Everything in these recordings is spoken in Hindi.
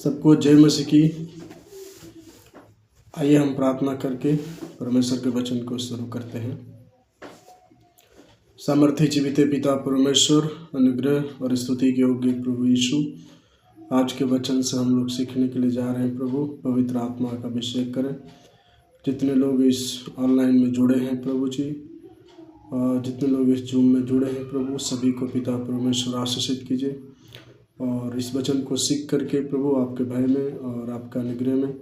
सबको जय मसीह की। आइए हम प्रार्थना करके परमेश्वर के वचन को शुरू करते हैं। सामर्थ्य जीवित पिता परमेश्वर, अनुग्रह और स्तुति के योग्य प्रभु यीशु, आज के वचन से हम लोग सीखने के लिए जा रहे हैं। प्रभु पवित्र आत्मा का अभिषेक करें। जितने लोग इस ऑनलाइन में जुड़े हैं प्रभु जी, और जितने लोग इस जूम में जुड़े हैं प्रभु, सभी को पिता परमेश्वर आशीषित कीजिए और इस वचन को सीख करके प्रभु आपके भय में और आपका अनुग्रह में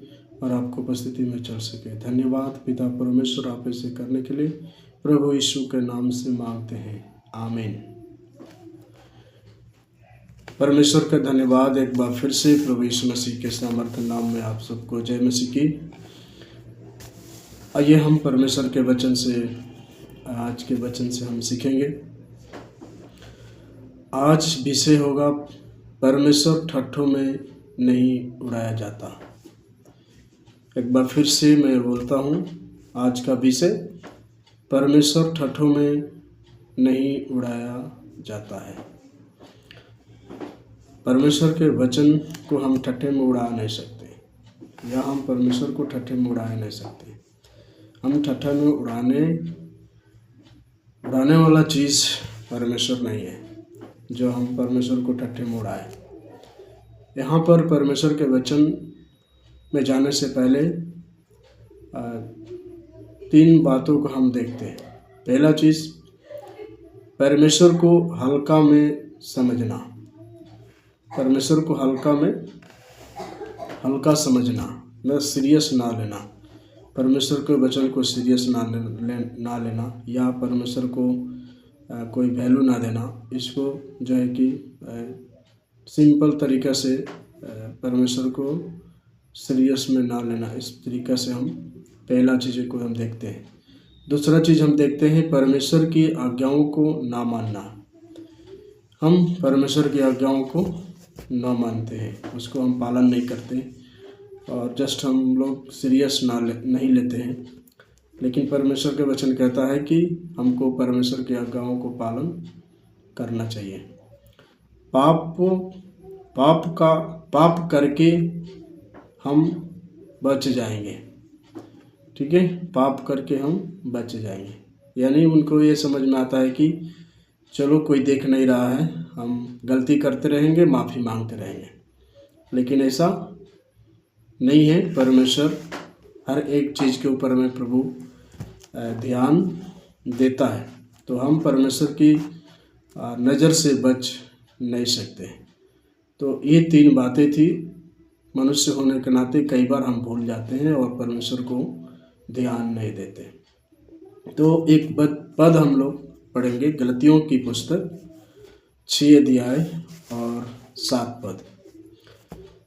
और आपको उपस्थिति में चल सके। धन्यवाद पिता परमेश्वर, आप इसे करने के लिए प्रभु यीशु के नाम से मांगते हैं, आमीन। परमेश्वर का धन्यवाद एक बार फिर से प्रभु यीशु मसीह के सामर्थ्य नाम में आप सबको जय मसीह की। आइए हम परमेश्वर के वचन से, आज के वचन से हम सीखेंगे। आज विषय होगा परमेश्वर ठट्ठों में नहीं उड़ाया जाता। एक बार फिर से मैं बोलता हूँ, आज का विषय परमेश्वर ठट्ठों में नहीं उड़ाया जाता है। परमेश्वर के वचन को हम ठट्ठे में उड़ा नहीं सकते, या हम परमेश्वर को ठट्ठे में उड़ा नहीं सकते। हम ठट्ठे में उड़ाने वाला चीज़ परमेश्वर नहीं है जो हम परमेश्वर को ठट्ठे में उड़ाए। यहाँ पर परमेश्वर के वचन में जाने से पहले तीन बातों को हम देखते हैं। पहला चीज़, परमेश्वर को हल्का में समझना। परमेश्वर को हल्का समझना, न सीरियस ना लेना। परमेश्वर के वचन को सीरियस ना लेना या परमेश्वर को कोई वैल्यू ना देना। इसको जो है कि सिंपल तरीक़ा से परमेश्वर को सीरियस में ना लेना, इस तरीक़ा से हम पहला चीज़ को हम देखते हैं। दूसरा चीज़ हम देखते हैं, परमेश्वर की आज्ञाओं को ना मानना। हम परमेश्वर की आज्ञाओं को ना मानते हैं, उसको हम पालन नहीं करते और जस्ट हम लोग सीरियस नहीं लेते हैं। लेकिन परमेश्वर के वचन कहता है कि हमको परमेश्वर की आज्ञाओं को पालन करना चाहिए। पाप करके हम बच जाएंगे, ठीक है। पाप करके हम बच जाएंगे, यानी उनको ये समझ में आता है कि चलो कोई देख नहीं रहा है, हम गलती करते रहेंगे, माफ़ी मांगते रहेंगे। लेकिन ऐसा नहीं है। परमेश्वर हर एक चीज़ के ऊपर में प्रभु ध्यान देता है, तो हम परमेश्वर की नज़र से बच नहीं सकते। तो ये तीन बातें थी। मनुष्य होने के नाते कई बार हम भूल जाते हैं और परमेश्वर को ध्यान नहीं देते। तो एक पद हम लोग पढ़ेंगे, गलतियों की पुस्तक 6 अध्याय और 7 पद।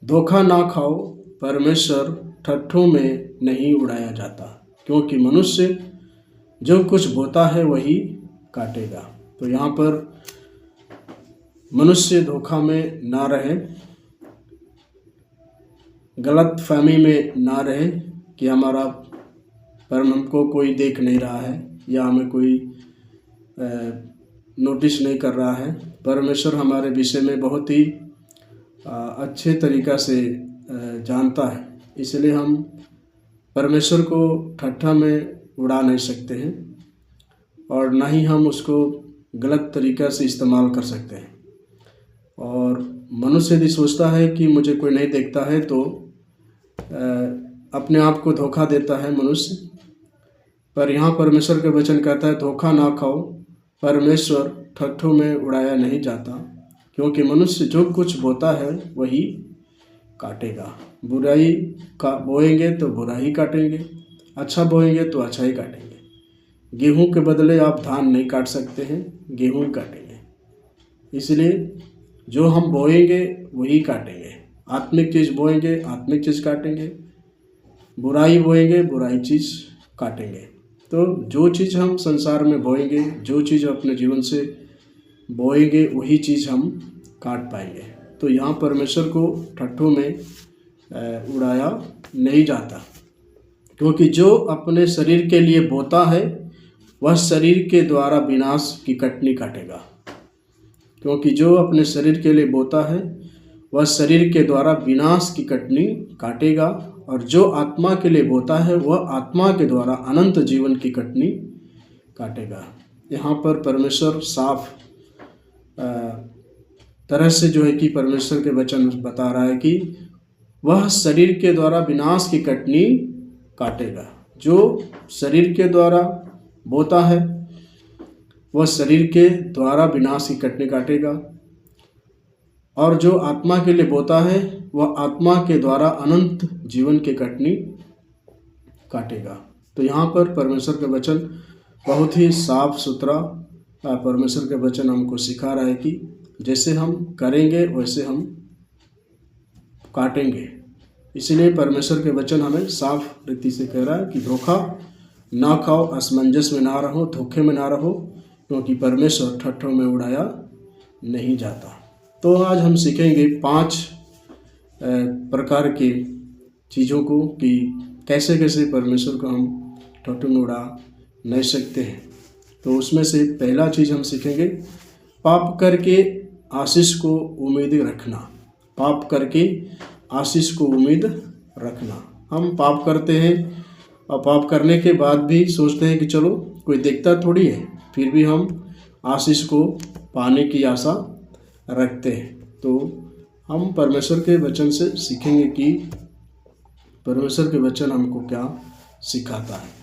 धोखा ना खाओ, परमेश्वर ठट्ठों में नहीं उड़ाया जाता, क्योंकि मनुष्य जो कुछ बोता है वही काटेगा। तो यहाँ पर मनुष्य धोखा में ना रहे, गलत फहमी में ना रहे कि हमको कोई देख नहीं रहा है या हमें कोई नोटिस नहीं कर रहा है। परमेश्वर हमारे विषय में बहुत ही अच्छे तरीक़ा से जानता है, इसलिए हम परमेश्वर को ठट्ठा में उड़ा नहीं सकते हैं और ना ही हम उसको गलत तरीक़ा से इस्तेमाल कर सकते हैं। और मनुष्य यदि सोचता है कि मुझे कोई नहीं देखता है तो अपने आप को धोखा देता है मनुष्य। पर यहाँ परमेश्वर का वचन कहता है, धोखा ना खाओ, परमेश्वर ठट्ठों में उड़ाया नहीं जाता, क्योंकि मनुष्य जो कुछ बोता है वही काटेगा। बुराई का बोएंगे तो बुराई काटेंगे, अच्छा बोएंगे तो अच्छा ही काटेंगे। गेहूं के बदले आप धान नहीं काट सकते हैं, गेहूं ही काटेंगे। इसलिए जो हम बोएंगे वही काटेंगे। आत्मिक चीज़ बोएंगे, आत्मिक चीज़ काटेंगे। बुराई बोएंगे, बुराई चीज़ काटेंगे। तो जो चीज़ हम संसार में बोएंगे, जो चीज़ अपने जीवन से बोएंगे, वही चीज़ हम काट पाएंगे। तो यहाँ परमेश्वर को ठट्ठों में उड़ाया नहीं जाता, क्योंकि जो अपने शरीर के लिए बोता है वह शरीर के द्वारा विनाश की कटनी काटेगा। क्योंकि जो अपने शरीर के लिए बोता है वह शरीर के द्वारा विनाश की कटनी काटेगा, और जो आत्मा के लिए बोता है वह आत्मा के द्वारा अनंत जीवन की कटनी काटेगा। यहाँ पर परमेश्वर साफ तरह से जो है कि परमेश्वर के वचन बता रहा है कि वह शरीर के द्वारा विनाश की कटनी काटेगा। जो शरीर के द्वारा बोता है वह शरीर के द्वारा विनाश की कटनी काटेगा, और जो आत्मा के लिए बोता है वह आत्मा के द्वारा अनंत जीवन की कटनी काटेगा। तो यहाँ पर परमेश्वर का वचन बहुत ही साफ सुथरा परमेश्वर का वचन हमको सिखा रहा है कि जैसे हम करेंगे वैसे हम काटेंगे। इसलिए परमेश्वर के वचन हमें साफ रीति से कह रहा है कि धोखा ना खाओ, असमंजस में ना रहो, धोखे में ना रहो, क्योंकि परमेश्वर ठट्ठों में उड़ाया नहीं जाता। तो आज हम सीखेंगे 5 प्रकार की चीज़ों को कि कैसे कैसे परमेश्वर को हम ठट्ठों में उड़ा नहीं सकते हैं। तो उसमें से पहला चीज़ हम सीखेंगे, पाप करके आशीष को उम्मीद रखना। पाप करके आशीष को उम्मीद रखना। हम पाप करते हैं और पाप करने के बाद भी सोचते हैं कि चलो कोई देखता थोड़ी है, फिर भी हम आशीष को पाने की आशा रखते हैं। तो हम परमेश्वर के वचन से सीखेंगे कि परमेश्वर के वचन हमको क्या सिखाता है।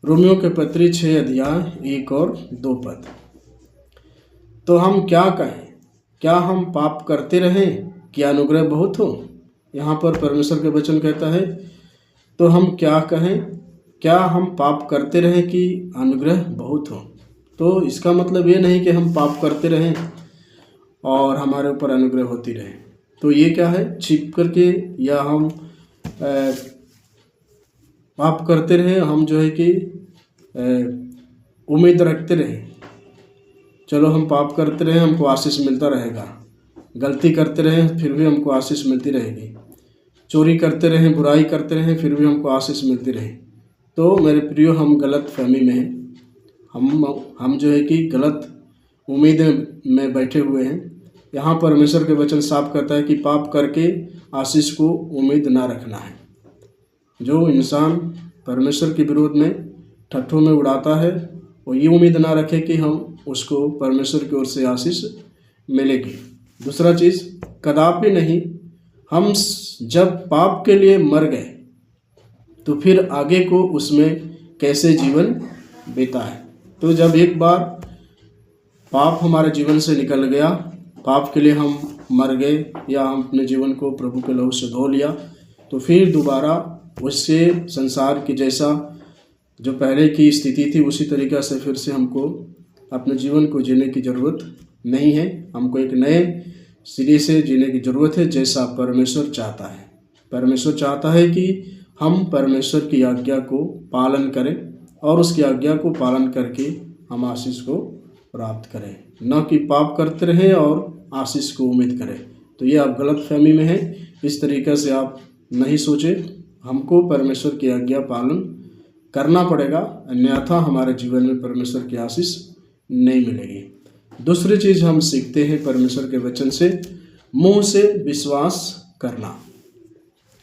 रोमियो के पत्री 6 अध्याय 1 और 2 पद। तो हम क्या कहें, क्या हम पाप करते रहें कि अनुग्रह बहुत हो? यहाँ पर परमेश्वर के वचन कहता है तो हम क्या कहें, क्या हम पाप करते रहें कि अनुग्रह बहुत हो? तो इसका मतलब ये नहीं कि हम पाप करते रहें और हमारे ऊपर अनुग्रह होती रहे। तो ये क्या है, छिप करके या हम पाप करते रहे, हम जो है कि उम्मीद रखते रहे, चलो हम पाप करते रहे हमको आशीष मिलता रहेगा, गलती करते रहे फिर भी हमको आशीष मिलती रहेगी, चोरी करते रहें, बुराई करते रहें, फिर भी हमको आशीष मिलती रहे। तो मेरे प्रियो, हम गलत फहमी में हैं। हम जो है कि गलत उम्मीदें में बैठे हुए हैं। यहाँ परमेश्वर के वचन साफ करता है कि पाप करके आशीष को उम्मीद ना रखना है। जो इंसान परमेश्वर के विरोध में ठट्ठों में उड़ाता है वो ये उम्मीद ना रखे कि हम उसको परमेश्वर की ओर से आशीष मिलेगी। दूसरा चीज़, कदापि नहीं। हम जब पाप के लिए मर गए तो फिर आगे को उसमें कैसे जीवन बीता है। तो जब एक बार पाप हमारे जीवन से निकल गया, पाप के लिए हम मर गए या हम अपने जीवन को प्रभु के लहू से धो लिया, तो फिर दोबारा उससे संसार की जैसा जो पहले की स्थिति थी उसी तरीक़ा से फिर से हमको अपने जीवन को जीने की ज़रूरत नहीं है। हमको एक नए सिरे से जीने की ज़रूरत है, जैसा परमेश्वर चाहता है। परमेश्वर चाहता है कि हम परमेश्वर की आज्ञा को पालन करें और उसकी आज्ञा को पालन करके हम आशीष को प्राप्त करें, न कि पाप करते रहें और आशीष को उम्मीद करें। तो ये आप गलत फहमी में हैं, इस तरीक़े से आप नहीं सोचें। हमको परमेश्वर की आज्ञा पालन करना पड़ेगा, अन्यथा हमारे जीवन में परमेश्वर की आशीष नहीं मिलेगी। दूसरी चीज़ हम सीखते हैं परमेश्वर के वचन से, मुंह से विश्वास करना।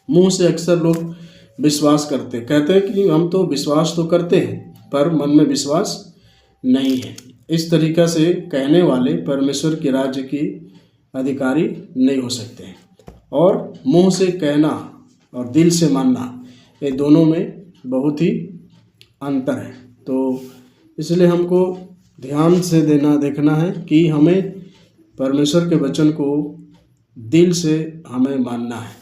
मुंह से अक्सर लोग विश्वास करते, कहते हैं कि हम तो विश्वास तो करते हैं पर मन में विश्वास नहीं है। इस तरीक़ा से कहने वाले परमेश्वर के राज्य की अधिकारी नहीं हो सकते हैं। और मुंह से कहना और दिल से मानना, ये दोनों में बहुत ही अंतर है। तो इसलिए हमको ध्यान से देखना है कि हमें परमेश्वर के वचन को दिल से हमें मानना है,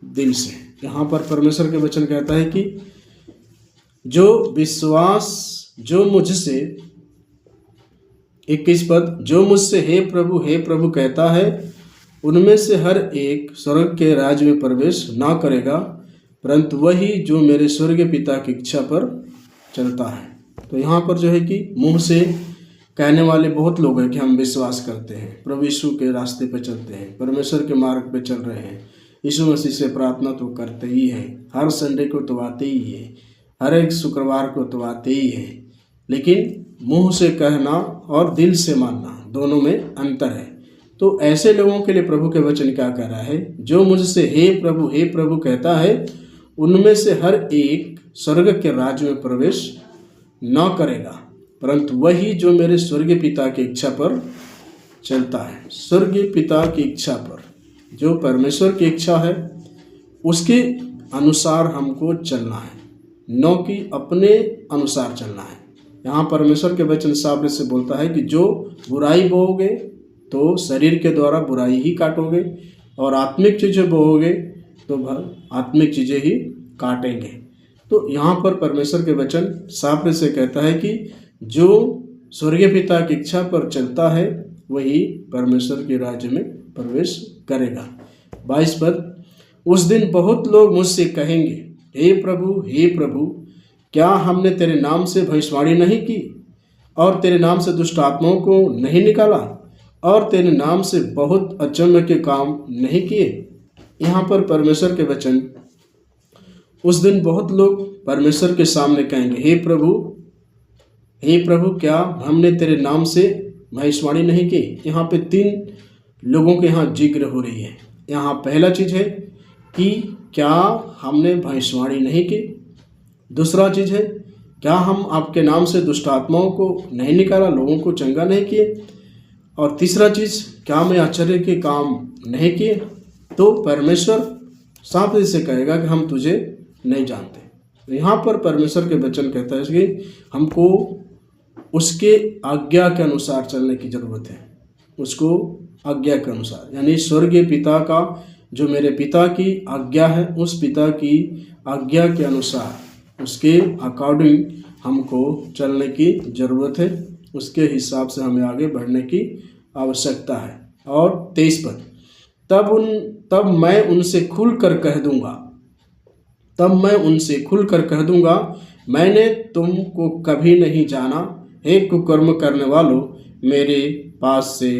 दिल से। यहाँ पर परमेश्वर के वचन कहता है कि जो मुझसे 21 पद, जो मुझसे हे प्रभु कहता है, उनमें से हर एक स्वर्ग के राज्य में प्रवेश ना करेगा, परंतु वही जो मेरे स्वर्गीय पिता की इच्छा पर चलता है। तो यहाँ पर जो है कि मुंह से कहने वाले बहुत लोग हैं कि हम विश्वास करते हैं, प्रभु यीशु के रास्ते पे चलते हैं, परमेश्वर के मार्ग पे चल रहे हैं, यीशु मसीह से प्रार्थना तो करते ही हैं, हर संडे को तो आते ही है, हर एक शुक्रवार को तो आते ही है। लेकिन मुंह से कहना और दिल से मानना दोनों में अंतर है। तो ऐसे लोगों के लिए प्रभु के वचन क्या कह रहा है, जो मुझसे हे प्रभु कहता है, उनमें से हर एक स्वर्ग के राज्य में प्रवेश न करेगा, परंतु वही जो मेरे स्वर्गीय पिता की इच्छा पर चलता है। स्वर्गीय पिता की इच्छा पर, जो परमेश्वर की इच्छा है उसके अनुसार हमको चलना है, न कि अपने अनुसार चलना है। यहाँ परमेश्वर के वचन साफ से बोलता है कि जो बुराई बोओगे तो शरीर के द्वारा बुराई ही काटोगे, और आत्मिक चीज़ें बोओगे तो आत्मिक चीज़ें ही काटेंगे। तो यहाँ पर परमेश्वर के वचन साफ से कहता है कि जो स्वर्गीय पिता की इच्छा पर चलता है वही परमेश्वर के राज्य में प्रवेश करेगा। 22 पद, उस दिन बहुत लोग मुझसे कहेंगे, हे प्रभु, क्या हमने तेरे नाम से भविष्यवाणी नहीं की, और तेरे नाम से दुष्ट आत्माओं को नहीं निकाला, और तेरे नाम से बहुत अचम्य के काम नहीं किए। यहाँ पर परमेश्वर के वचन, उस दिन बहुत लोग परमेश्वर के सामने कहेंगे, हे प्रभु, क्या हमने तेरे नाम से भविष्यवाणी नहीं की। यहाँ पे 3 लोगों के यहाँ जिक्र हो रही है। यहाँ पहला चीज़ है कि क्या हमने भविष्यवाणी नहीं की। दूसरा चीज़ है, क्या हम आपके नाम से दुष्ट आत्माओं को नहीं निकाला, लोगों को चंगा नहीं किए। और तीसरा चीज़, क्या मैं आश्चर्य के काम नहीं किए। तो परमेश्वर साफ से कहेगा कि हम तुझे नहीं जानते। तो यहाँ पर परमेश्वर के वचन कहता है कि हमको उसके आज्ञा के अनुसार चलने की ज़रूरत है, उसको आज्ञा के अनुसार, यानी स्वर्गीय पिता का जो मेरे पिता की आज्ञा है, उस पिता की आज्ञा के अनुसार, उसके अकॉर्डिंग हमको चलने की ज़रूरत है, उसके हिसाब से हमें आगे बढ़ने की आवश्यकता है। और 23 पद, तब मैं उनसे खुल कर कह दूंगा, मैंने तुमको कभी नहीं जाना, हे कुकर्म करने वालों, मेरे पास से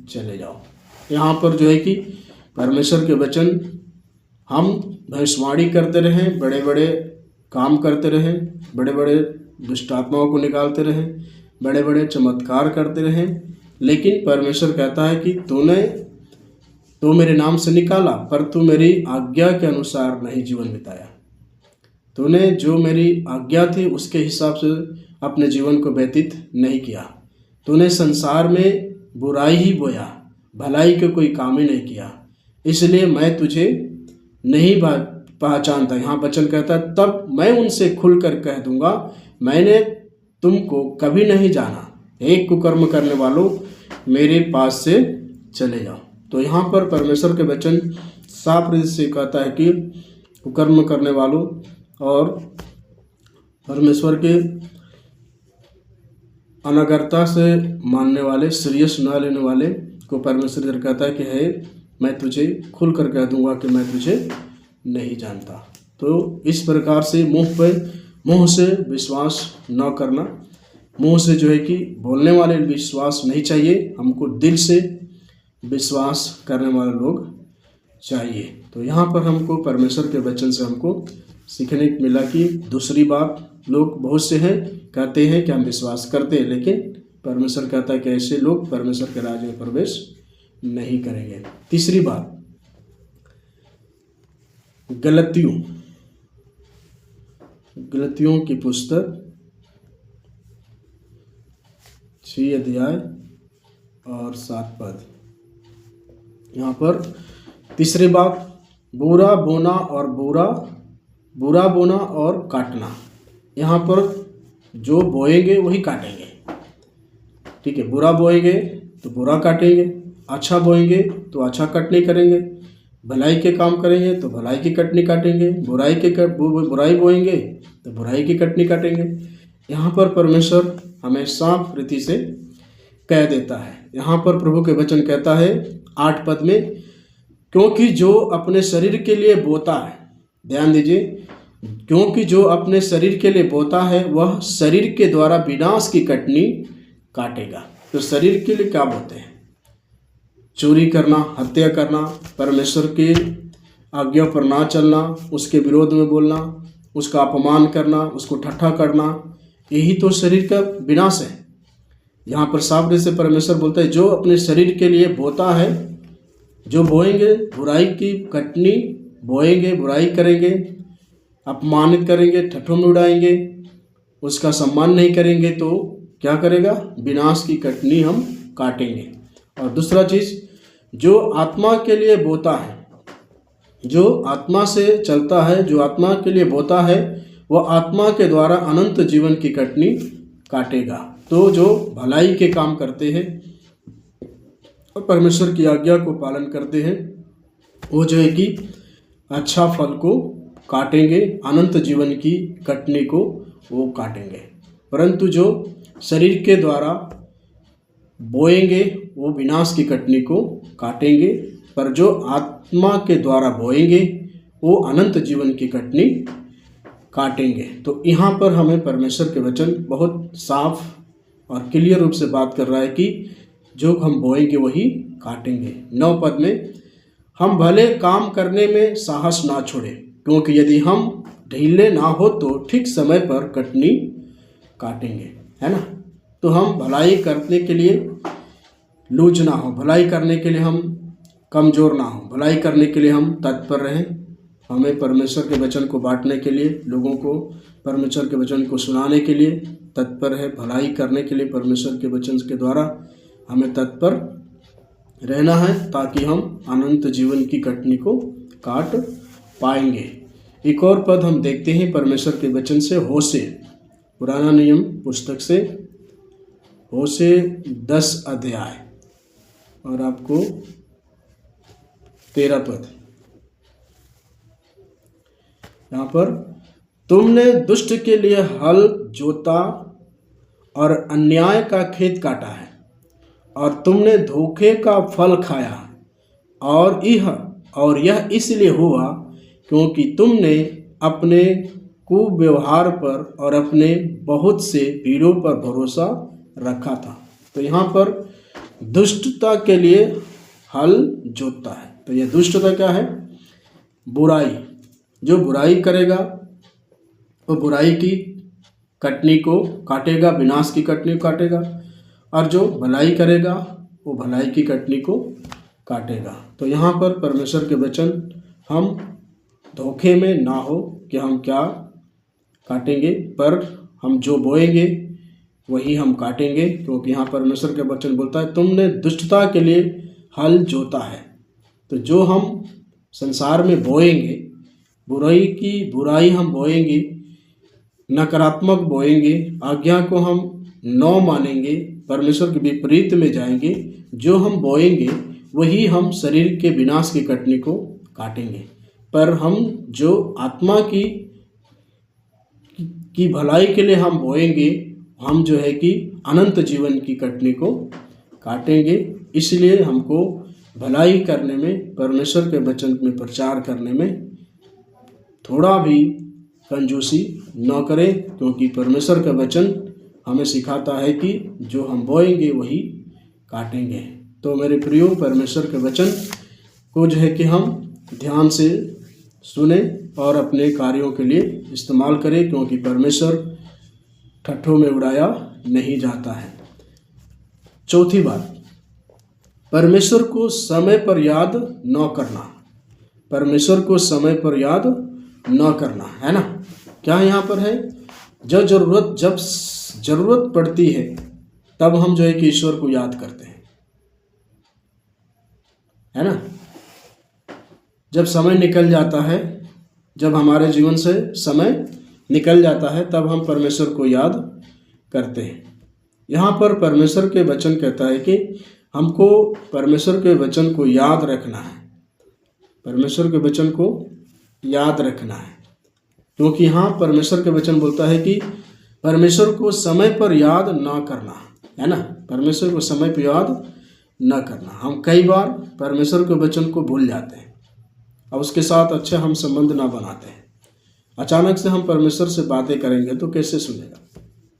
चले जाओ। यहाँ पर जो है कि परमेश्वर के वचन, हम भविष्यवाणी करते रहें, बड़े बड़े काम करते रहें, बड़े बड़े दुष्ट आत्माओं को निकालते रहें, बड़े बड़े चमत्कार करते रहें, लेकिन परमेश्वर कहता है कि तूने तो मेरे नाम से निकाला, पर तू मेरी आज्ञा के अनुसार नहीं जीवन बिताया। तूने जो मेरी आज्ञा थी उसके हिसाब से अपने जीवन को व्यतीत नहीं किया। तूने संसार में बुराई ही बोया, भलाई के कोई काम ही नहीं किया, इसलिए मैं तुझे नहीं पहचानता। यहाँ वचन कहता है, तब मैं उनसे खुलकर कह दूंगा, मैंने तुमको कभी नहीं जाना, हे कुकर्म करने वालों, मेरे पास से चले जाओ। तो यहाँ पर परमेश्वर के वचन साफ से कहता है कि कुकर्म करने वालों और परमेश्वर के अनागरता से मानने वाले, सीरियस न लेने वाले को परमेश्वर कहता है कि है मैं तुझे खुल कर कह दूंगा कि मैं तुझे नहीं जानता। तो इस प्रकार से मुंह से विश्वास न करना, मुंह से जो है कि बोलने वाले विश्वास नहीं चाहिए, हमको दिल से विश्वास करने वाले लोग चाहिए। तो यहाँ पर हमको परमेश्वर के वचन से हमको सीखने को मिला कि दूसरी बात, लोग बहुत से हैं कहते हैं कि हम विश्वास करते हैं, लेकिन परमेश्वर कहता है कि ऐसे लोग परमेश्वर के राज्य में प्रवेश नहीं करेंगे। तीसरी बात, गलतियों की पुस्तक 6 अध्याय और 7 पद। यहाँ पर तीसरी बात, बुरा बोना और काटना। यहाँ पर जो बोएंगे वही काटेंगे, ठीक है। बुरा बोएंगे तो बुरा काटेंगे, अच्छा बोएंगे तो अच्छा कटनी करेंगे, भलाई के काम करेंगे तो भलाई की कटनी काटेंगे, बुराई बोएंगे तो बुराई की कटनी काटेंगे। यहाँ पर परमेश्वर हमें साफ रीति से कह देता है। यहाँ पर प्रभु के वचन कहता है 8 पद में, क्योंकि जो अपने शरीर के लिए बोता है, ध्यान दीजिए, क्योंकि जो अपने शरीर के लिए बोता है वह शरीर के द्वारा विनाश की कटनी काटेगा। तो शरीर के लिए क्या बोते हैं? चोरी करना, हत्या करना, परमेश्वर के आज्ञा पर ना चलना, उसके विरोध में बोलना, उसका अपमान करना, उसको ठट्ठा करना, यही तो शरीर का विनाश है। यहाँ पर साफ रूप से परमेश्वर बोलता है जो अपने शरीर के लिए बोता है, जो बोएंगे बुराई की कटनी बोएंगे, बुराई करेंगे, अपमानित करेंगे, ठट्ठों में उड़ाएंगे, उसका सम्मान नहीं करेंगे, तो क्या करेगा? विनाश की कटनी हम काटेंगे। और दूसरा चीज़, जो आत्मा के लिए बोता है, जो आत्मा से चलता है, जो आत्मा के लिए बोता है, वह आत्मा के द्वारा अनंत जीवन की कटनी काटेगा। तो जो भलाई के काम करते हैं और परमेश्वर की आज्ञा को पालन करते हैं, वो जो है कि अच्छा फल को काटेंगे, अनंत जीवन की कटनी को वो काटेंगे। परंतु जो शरीर के द्वारा बोएंगे वो विनाश की कटनी को काटेंगे, पर जो आत्मा के द्वारा बोएंगे वो अनंत जीवन की कटनी काटेंगे। तो यहाँ पर हमें परमेश्वर के वचन बहुत साफ और क्लियर रूप से बात कर रहा है कि जो हम बोएंगे वही काटेंगे। 9 पद में, हम भले काम करने में साहस ना छोड़े, क्योंकि यदि हम ढीले ना हो तो ठीक समय पर कटनी काटेंगे, है ना। तो हम भलाई करने के लिए लूज ना हो, भलाई करने के लिए हम कमज़ोर ना हो, भलाई करने के लिए हम तत्पर रहें। हमें परमेश्वर के वचन को बांटने के लिए, लोगों को परमेश्वर के वचन को सुनाने के लिए तत्पर है, भलाई करने के लिए परमेश्वर के वचन के द्वारा हमें तत्पर रहना है, ताकि हम अनंत जीवन की कटनी को काट पाएंगे। एक और पद हम देखते हैं परमेश्वर के वचन से, होशे, पुराना नियम पुस्तक से, होशे 10 अध्याय और आपको 13 पद। यहाँ पर, तुमने दुष्ट के लिए हल जोता और अन्याय का खेत काटा है, और तुमने धोखे का फल खाया, और यह इसलिए हुआ क्योंकि तुमने अपने कुव्यवहार पर और अपने बहुत से भीड़ों पर भरोसा रखा था। तो यहाँ पर दुष्टता के लिए हल जोतता है। तो यह दुष्टता क्या है? बुराई। जो बुराई करेगा वो बुराई की कटनी को काटेगा, विनाश की कटनी को काटेगा, और जो भलाई करेगा वो भलाई की कटनी को काटेगा। तो यहाँ पर परमेश्वर के वचन, हम धोखे में ना हो कि हम क्या काटेंगे, पर हम जो बोएंगे वही हम काटेंगे, क्योंकि यहाँ परमेश्वर के वचन बोलता है तुमने दुष्टता के लिए हल जोता है। तो जो हम संसार में बोएंगे, बुराई हम बोएंगे, नकारात्मक बोएंगे, आज्ञा को हम न मानेंगे, परमेश्वर के विपरीत में जाएंगे, जो हम बोएंगे वही हम शरीर के विनाश की कटनी को काटेंगे। पर हम जो आत्मा की भलाई के लिए हम बोएंगे, हम जो है कि अनंत जीवन की कटनी को काटेंगे। इसलिए हमको भलाई करने में, परमेश्वर के वचन में प्रचार करने में थोड़ा भी कंजूसी न करें, क्योंकि परमेश्वर का वचन हमें सिखाता है कि जो हम बोएंगे वही काटेंगे। तो मेरे प्रियो, परमेश्वर के वचन को जो है कि हम ध्यान से सुने और अपने कार्यों के लिए इस्तेमाल करें, क्योंकि परमेश्वर ठट्ठों में उड़ाया नहीं जाता है। चौथी बात, परमेश्वर को समय पर याद न करना। परमेश्वर को समय पर याद न करना, है ना। क्या यहाँ पर है? जब जरूरत पड़ती है तब हम जो है कि ईश्वर को याद करते हैं, है ना। जब समय निकल जाता है, जब हमारे जीवन से समय निकल जाता है, तब हम परमेश्वर को याद करते हैं। यहाँ पर परमेश्वर के वचन कहता है कि हमको परमेश्वर के वचन को याद रखना है, परमेश्वर के वचन को याद रखना है, क्योंकि यहाँ परमेश्वर के वचन बोलता है कि परमेश्वर को समय पर याद ना करना, है ना। परमेश्वर को समय पर याद ना करना। हम कई बार परमेश्वर के वचन को भूल जाते हैं और उसके साथ अच्छा हम संबंध ना बनाते हैं। अचानक से हम परमेश्वर से बातें करेंगे तो कैसे सुनेगा?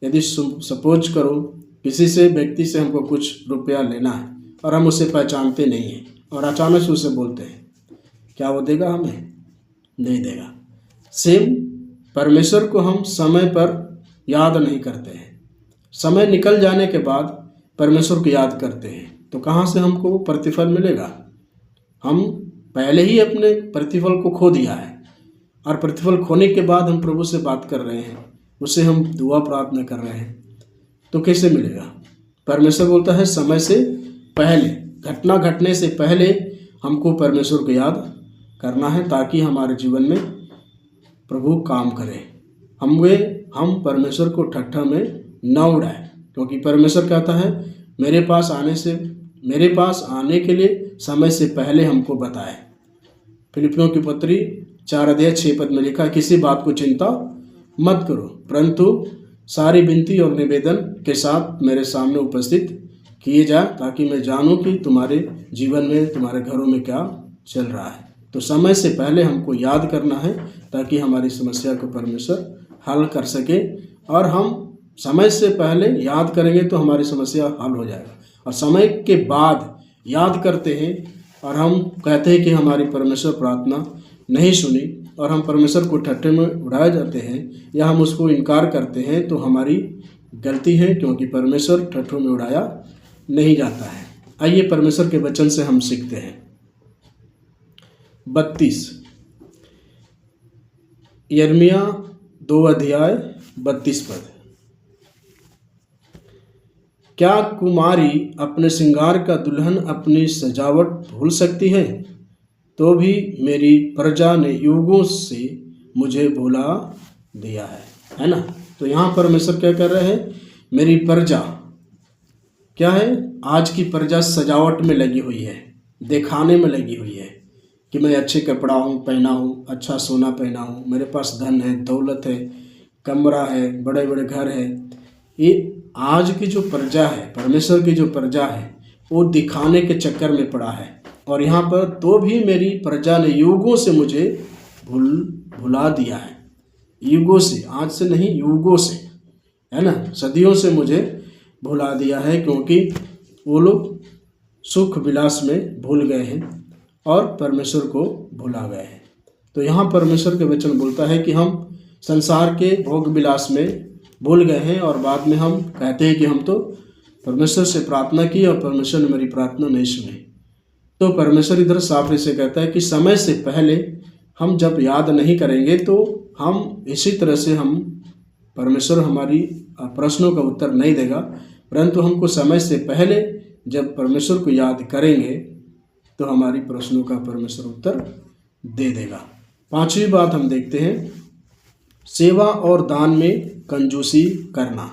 यदि सपोज करो किसी से व्यक्ति से हमको कुछ रुपया लेना है और हम उसे पहचानते नहीं हैं और अचानक से उसे बोलते हैं, क्या वो देगा? हमें नहीं देगा। सेम परमेश्वर को हम समय पर याद नहीं करते हैं। समय निकल जाने के बाद परमेश्वर को याद करते हैं तो कहाँ से हमको प्रतिफल मिलेगा? हम पहले ही अपने प्रतिफल को खो दिया है, और प्रतिफल खोने के बाद हम प्रभु से बात कर रहे हैं, उससे हम दुआ प्रार्थना कर रहे हैं, तो कैसे मिलेगा? परमेश्वर बोलता है समय से पहले, घटना घटने से पहले हमको परमेश्वर को याद करना है, ताकि हमारे जीवन में प्रभु काम करे। हम परमेश्वर को ठट्ठा में न उड़ाए, क्योंकि परमेश्वर कहता है मेरे पास आने के लिए समय से पहले हमको बताए। फिलिपियों की पत्री 4:6 में लिखा है, किसी बात को चिंता मत करो, परंतु सारी विनती और निवेदन के साथ मेरे सामने उपस्थित किए जाए, ताकि मैं जानूं कि तुम्हारे जीवन में, तुम्हारे घरों में क्या चल रहा है। तो समय से पहले हमको याद करना है, ताकि हमारी समस्या को परमेश्वर हल कर सके। और हम समय से पहले याद करेंगे तो हमारी समस्या हल हो जाएगा, और समय के बाद याद करते हैं और हम कहते हैं कि हमारी परमेश्वर प्रार्थना नहीं सुनी, और हम परमेश्वर को ठट्ठे में उड़ाए जाते हैं या हम उसको इनकार करते हैं, तो हमारी गलती है, क्योंकि परमेश्वर ठट्ठों में उड़ाया नहीं जाता है। आइए परमेश्वर के वचन से हम सीखते हैं। 32 यिर्मयाह 2:32। क्या कुमारी अपने श्रृंगार का दुल्हन अपनी सजावट भूल सकती है? तो भी मेरी प्रजा ने युगों से मुझे भुला दिया है ना। तो यहाँ परमेश्वर क्या कर रहे हैं? मेरी प्रजा क्या है? आज की प्रजा सजावट में लगी हुई है, दिखाने में लगी हुई है कि मैं अच्छे कपड़ा पहना हूँ, अच्छा सोना पहना हूँ, मेरे पास धन है, दौलत है, कमरा है, बड़े बड़े घर है। ये आज की जो प्रजा है, परमेश्वर की जो प्रजा है, वो दिखाने के चक्कर में पड़ा है। और यहाँ पर तो भी मेरी प्रजा ने युगों से मुझे भुला दिया है। युगों से, आज से नहीं, युगों से, है ना, सदियों से मुझे भुला दिया है, क्योंकि वो लोग सुख विलास में भूल गए हैं और परमेश्वर को भुला गए हैं। तो यहाँ परमेश्वर के वचन बोलता है कि हम संसार के भोग विलास में भूल गए हैं, और बाद में हम कहते हैं कि हम तो परमेश्वर से प्रार्थना की और परमेश्वर ने मेरी प्रार्थना नहीं सुनी। तो परमेश्वर इधर साफ ऐसे कहता है कि समय से पहले हम जब याद नहीं करेंगे तो हम इसी तरह से परमेश्वर हमारी प्रश्नों का उत्तर नहीं देगा, परंतु हमको समय से पहले जब परमेश्वर को याद करेंगे तो हमारी प्रश्नों का परमेश्वर उत्तर दे देगा। 5वीं बात हम देखते हैं, सेवा और दान में कंजूसी करना।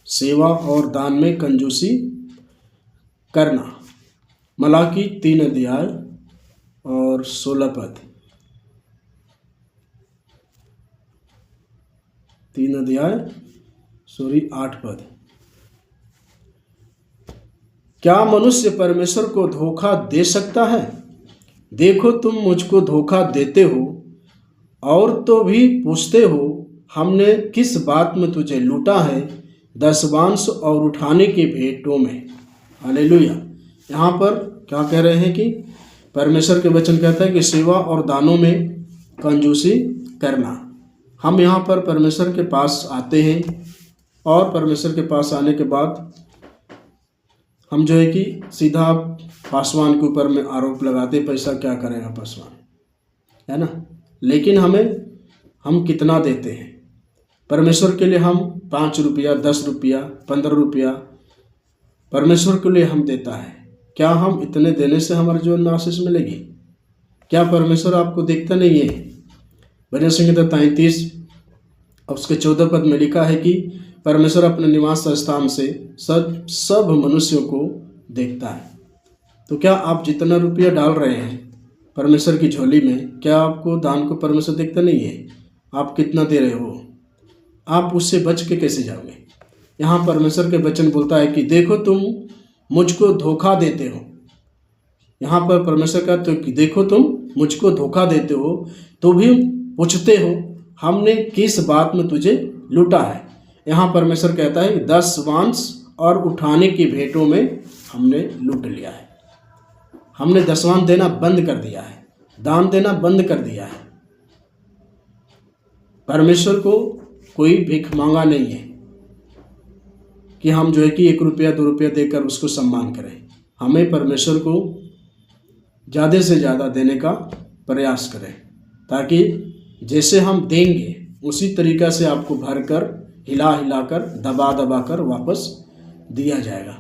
सेवा और दान में कंजूसी करना। मलाकी 3:16। 8 क्या मनुष्य परमेश्वर को धोखा दे सकता है? देखो तुम मुझको धोखा देते हो और तो भी पूछते हो हमने किस बात में तुझे लूटा है? दशवांश और उठाने की भेंटों में। हालेलुया। यहाँ पर क्या कह रहे हैं कि परमेश्वर के वचन कहता है कि सेवा और दानों में कंजूसी करना। हम यहाँ पर परमेश्वर के पास आते हैं, और परमेश्वर के पास आने के बाद हम जो है कि सीधा पासवान के ऊपर में आरोप लगाते, पैसा क्या करेगा पासवान, है ना। लेकिन हम कितना देते हैं परमेश्वर के लिए? हम 5 रुपया, 10 रुपया, 15 रुपया परमेश्वर के लिए हम देता है। क्या हम इतने देने से हमारे जीवन में आशीष मिलेगी? क्या परमेश्वर आपको देखता नहीं है? भजन संहिता 33 और उसके 14 पद में लिखा है कि परमेश्वर अपने निवास स्थान से सब मनुष्यों को देखता है। तो क्या आप जितना रुपया डाल रहे हैं परमेश्वर की झोली में, क्या आपको दान को परमेश्वर देखता नहीं है? आप कितना दे रहे हो? आप उससे बच के कैसे जाओगे? यहाँ परमेश्वर के वचन बोलता है कि देखो तुम मुझको धोखा देते हो। यहाँ पर परमेश्वर कहते हो कि देखो तुम मुझको धोखा देते हो, तो भी पूछते हो हमने किस बात में तुझे लूटा है। यहाँ परमेश्वर कहता है 10वांश और उठाने की भेंटों में हमने लूट लिया है। हमने 10वांश देना बंद कर दिया है, दान देना बंद कर दिया है। परमेश्वर को कोई भीख मांगा नहीं है कि हम जो है कि 1 रुपया 2 रुपया देकर उसको सम्मान करें। हमें परमेश्वर को ज़्यादा से ज़्यादा देने का प्रयास करें, ताकि जैसे हम देंगे उसी तरीक़ा से आपको भर कर, हिला कर, दबा कर वापस दिया जाएगा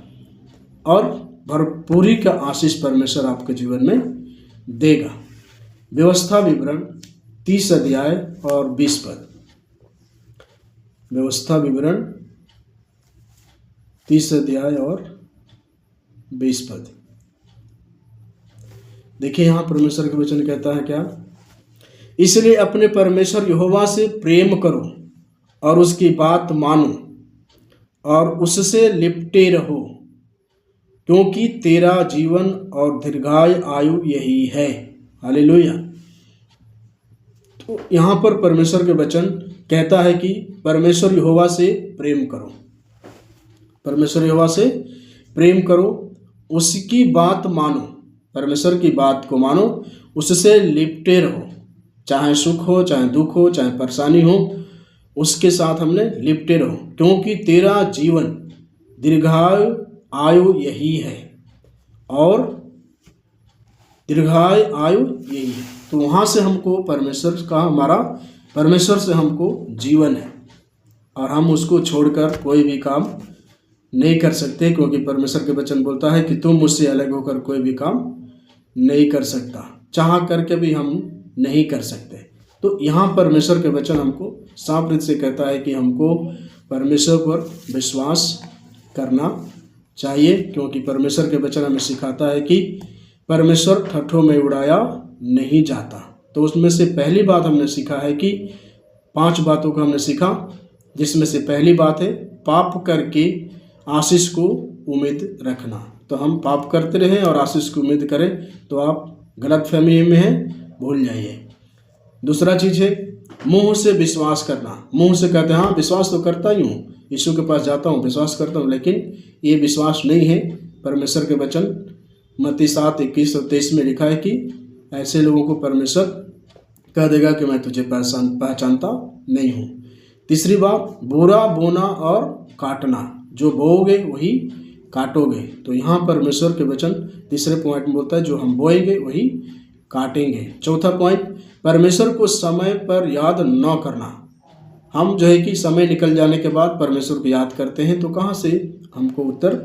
और भरपूरी का आशीष परमेश्वर आपके जीवन में देगा। व्यवस्था विवरण 30 अध्याय और 20 पद। व्यवस्था विवरण 30 अध्याय और 20 पद। देखिए यहाँ परमेश्वर का वचन कहता है क्या, इसलिए अपने परमेश्वर यहोवा से प्रेम करो और उसकी बात मानो और उससे लिपटे रहो, क्योंकि तेरा जीवन और दीर्घायु आयु यही है। हालेलुया। तो यहाँ पर परमेश्वर के वचन कहता है कि परमेश्वर यहोवा से प्रेम करो, परमेश्वर यहोवा से प्रेम करो, उसकी बात मानो, परमेश्वर की बात को मानो, उससे लिपटे रहो, चाहे सुख हो, चाहे दुख हो, चाहे परेशानी हो, उसके साथ हमने लिपटे रहो, क्योंकि तेरा जीवन दीर्घायु आयु यही है और दीर्घायु आयु यही है। तो वहाँ से हमको परमेश्वर का, हमारा परमेश्वर से हमको जीवन है और हम उसको छोड़कर कोई भी काम नहीं कर सकते, क्योंकि परमेश्वर के वचन बोलता है कि तुम मुझसे अलग होकर कोई भी काम नहीं कर सकता, चाह करके भी हम नहीं कर सकते। तो यहाँ परमेश्वर के वचन हमको साफ रीत से कहता है कि हमको परमेश्वर पर विश्वास करना चाहिए, क्योंकि परमेश्वर के वचन हमें सिखाता है कि परमेश्वर ठट्ठों में उड़ाया नहीं जाता। तो उसमें से पहली बात हमने सीखा है कि 5 बातों को हमने सीखा, जिसमें से पहली बात है पाप करके आशीष को उम्मीद रखना। तो हम पाप करते रहें और आशीष की उम्मीद करें तो आप गलतफहमी में हैं, भूल जाइए। दूसरा चीज़ है मुंह से विश्वास करना। मुंह से कहते हैं हाँ विश्वास तो करता ही हूँ, यीशु के पास जाता हूँ, विश्वास करता हूँ, लेकिन ये विश्वास नहीं है। परमेश्वर के वचन मत्ती 7:21 और 23 में लिखा है कि ऐसे लोगों को परमेश्वर कह देगा कि मैं तुझे पहचानता नहीं हूँ। तीसरी बात बुरा बोना और काटना, जो बोओगे वही काटोगे। तो यहाँ परमेश्वर के वचन तीसरे पॉइंट में बोलता है जो हम बोएंगे वही काटेंगे। चौथा पॉइंट परमेश्वर को समय पर याद न करना। हम जो है कि समय निकल जाने के बाद परमेश्वर को याद करते हैं तो कहाँ से हमको उत्तर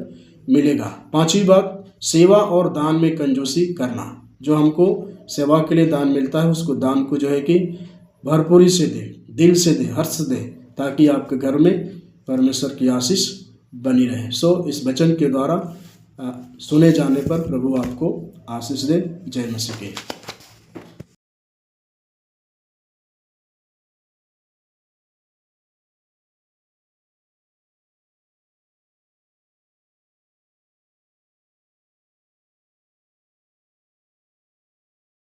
मिलेगा। पांचवी बात सेवा और दान में कंजूसी करना। जो हमको सेवा के लिए दान मिलता है उसको दान को जो है कि भरपूरी से दे, दिल से दे, हर्ष से दे, ताकि आपके घर में परमेश्वर की आशीष बनी रहे। इस वचन के द्वारा सुने जाने पर प्रभु आपको आशीष दे। जय मसीह की।